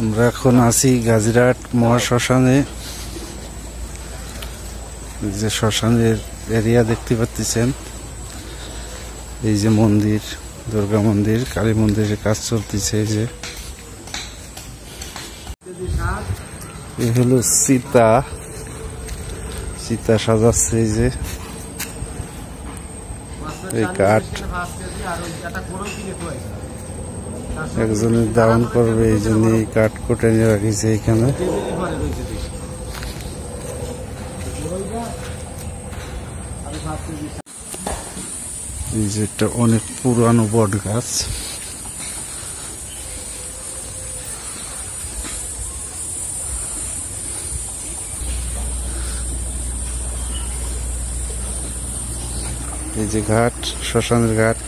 আমরা এখন আছি গাজীরহাট মহাশ্মশানে। যে শ্মশানের এরিয়া দেখতে পাচ্ছেন, এই যে মন্দির, দুর্গা মন্দির, কালী মন্দিরের কাজ চলতেছে। এই যে এই হলো সীতা সাজাচ্ছে। এই যে এই কাঠ একজনের দাওয়ান করবে, এই জন্য এই কাঠ কোটে নিয়ে রাখিছে এখানে। এই যে একটা অনেক পুরানো বট গাছ। এই যে ঘাট, শ্মশানের ঘাট।